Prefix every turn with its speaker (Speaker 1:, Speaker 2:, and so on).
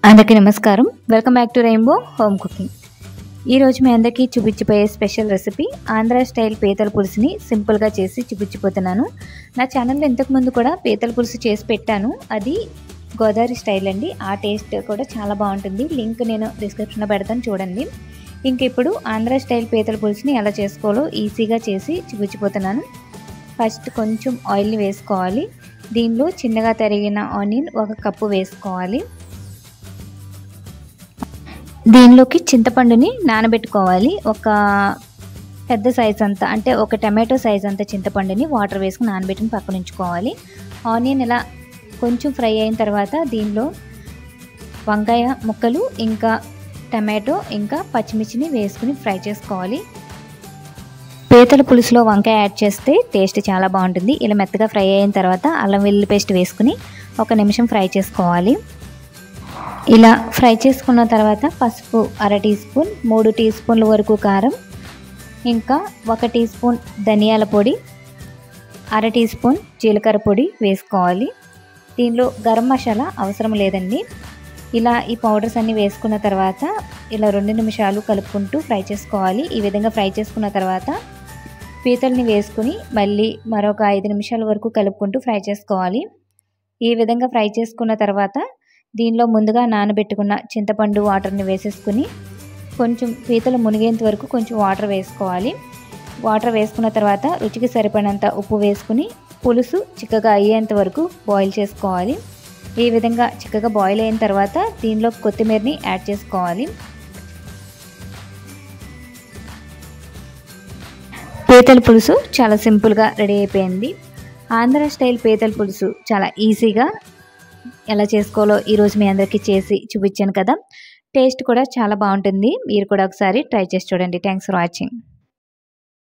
Speaker 1: అందరికీ నమస్కారం. Welcome back to rainbow home cooking. ఈరోజు మీ అందరికీ చూపించిపోయే స్పెషల్ రెసిపీ ఆంధ్ర స్టైల్ పీతల పులుసుని సింపుల్గా చేసి చూపించిపోతున్నాను. నా ఛానల్లో ఇంతకుముందు కూడా పీతల పులుసు చేసి పెట్టాను. అది గోదావరి స్టైల్ అండి. ఆ టేస్ట్ కూడా చాలా బాగుంటుంది. లింక్ నేను డిస్క్రిప్షన్లో పెడతాను, చూడండి. ఇంక ఇప్పుడు ఆంధ్ర స్టైల్ పీతల పులుసుని ఎలా చేసుకోవాలో ఈజీగా చేసి చూపించిపోతున్నాను. ఫస్ట్ కొంచెం ఆయిల్ని వేసుకోవాలి. దీనిలో చిన్నగా తరిగిన ఆనియన్ 1 కప్పు వేసుకోవాలి. దీనిలోకి చింతపండుని నానబెట్టుకోవాలి. ఒక పెద్ద సైజ్ అంతా, అంటే ఒక టమాటో సైజ్ అంతా చింతపండుని వాటర్ వేసుకుని నానబెట్టుకుని పక్కన ఉంచుకోవాలి. ఆనియన్ ఇలా కొంచెం ఫ్రై అయిన తర్వాత దీనిలో వంకాయ ముక్కలు, ఇంకా టమాటో, ఇంకా పచ్చిమిర్చిని వేసుకుని ఫ్రై చేసుకోవాలి. పీతల పులుసులో వంకాయ యాడ్ చేస్తే టేస్ట్ చాలా బాగుంటుంది. ఇలా మెత్తగా ఫ్రై అయిన తర్వాత అల్లం వెల్లుల్లి పేస్ట్ వేసుకుని 1 నిమిషం ఫ్రై చేసుకోవాలి. ఇలా ఫ్రై చేసుకున్న తర్వాత పసుపు 1/2 టీ స్పూన్, 3 టీ స్పూన్ల వరకు కారం, ఇంకా 1 టీ స్పూన్ ధనియాల పొడి, 1/2 టీ స్పూన్ జీలకర్ర పొడి వేసుకోవాలి. దీనిలో గరం మసాలా అవసరం లేదండి. ఇలా ఈ పౌడర్స్ అన్నీ వేసుకున్న తర్వాత ఇలా 2 నిమిషాలు కలుపుకుంటూ ఫ్రై చేసుకోవాలి. ఈ విధంగా ఫ్రై చేసుకున్న తర్వాత పీతల్ని వేసుకుని మళ్ళీ మరొక 5 నిమిషాల వరకు కలుపుకుంటూ ఫ్రై చేసుకోవాలి. ఈ విధంగా ఫ్రై చేసుకున్న తర్వాత దీనిలో ముందుగా నానబెట్టుకున్న చింతపండు వాటర్ని వేసేసుకుని కొంచెం పీతలు మునిగేంత వరకు కొంచెం వాటర్ వేసుకోవాలి. వాటర్ వేసుకున్న తర్వాత రుచికి సరిపడినంత ఉప్పు వేసుకుని పులుసు చిక్కగా అయ్యేంత వరకు బాయిల్ చేసుకోవాలి. ఈ విధంగా చిక్కగా బాయిల్ అయిన తర్వాత దీనిలో కొత్తిమీరని యాడ్ చేసుకోవాలి. పీతల పులుసు చాలా సింపుల్గా రెడీ అయిపోయింది. ఆంధ్ర స్టైల్ పీతల పులుసు చాలా ఈజీగా ఎలా చేసుకోవాలో ఈరోజు మీ అందరికీ చేసి చూపించాను కదా. టేస్ట్ కూడా చాలా బాగుంటుంది. మీరు కూడా ఒకసారి ట్రై చేసి చూడండి. Thanks for watching.